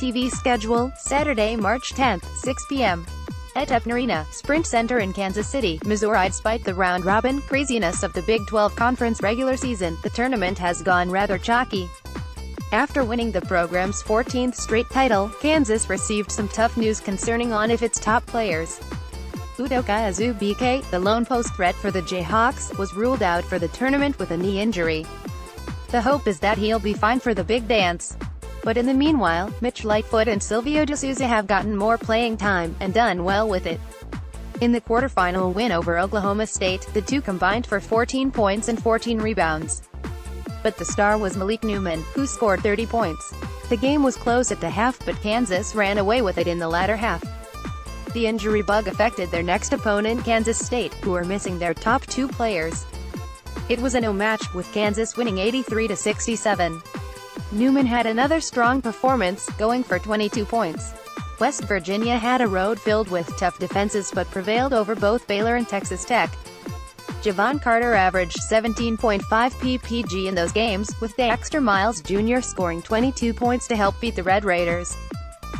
TV schedule, Saturday, March 10, 6 p.m. at Etna Arena, Sprint Center in Kansas City, Missouri. Despite the round-robin craziness of the Big 12 Conference regular season, the tournament has gone rather chalky. After winning the program's 14th straight title, Kansas received some tough news concerning one of its top players. Udoka Azubuike, the lone post threat for the Jayhawks, was ruled out for the tournament with a knee injury. The hope is that he'll be fine for the big dance. But in the meanwhile, Mitch Lightfoot and Silvio De Sousa have gotten more playing time, and done well with it. In the quarterfinal win over Oklahoma State, the two combined for 14 points and 14 rebounds. But the star was Malik Newman, who scored 30 points. The game was close at the half, but Kansas ran away with it in the latter half. The injury bug affected their next opponent, Kansas State, who are missing their top two players. It was a no match, with Kansas winning 83-67. Newman had another strong performance, going for 22 points. West Virginia had a road filled with tough defenses but prevailed over both Baylor and Texas Tech. Javon Carter averaged 17.5 ppg in those games, with Dexter Miles Jr. scoring 22 points to help beat the Red Raiders.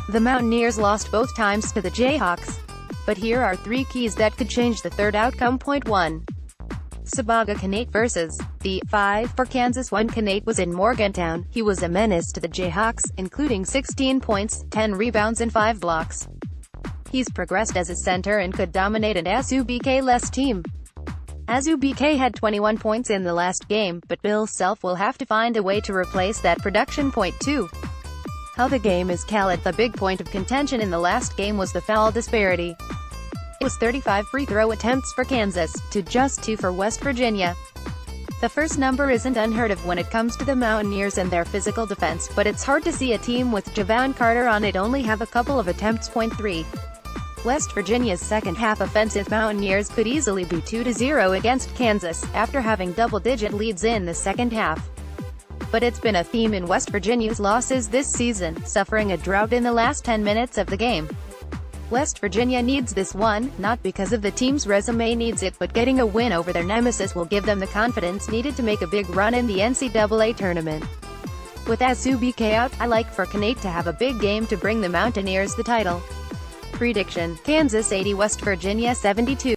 The Mountaineers lost both times to the Jayhawks. But here are three keys that could change the third outcome. Point 1. Sabaga Kanate vs. the 5 for Kansas. When Kanate was in Morgantown, he was a menace to the Jayhawks, including 16 points, 10 rebounds and 5 blocks. He's progressed as a center and could dominate an Azubuike-less team. Azubuike had 21 points in the last game, but Bill Self will have to find a way to replace that production. Point 2. How the game is called. The big point of contention in the last game was the foul disparity. It was 35 free throw attempts for Kansas, to just 2 for West Virginia. The first number isn't unheard of when it comes to the Mountaineers and their physical defense, but it's hard to see a team with Javon Carter on it only have a couple of attempts. Point 3. West Virginia's second-half offensive. Mountaineers could easily be 2-0 against Kansas, after having double-digit leads in the second half. But it's been a theme in West Virginia's losses this season, suffering a drought in the last 10 minutes of the game. West Virginia needs this one, not because of the team's resume needs it, but getting a win over their nemesis will give them the confidence needed to make a big run in the NCAA tournament. With Azubuike out, I like for Kanate to have a big game to bring the Mountaineers the title. Prediction: Kansas 80, West Virginia 72.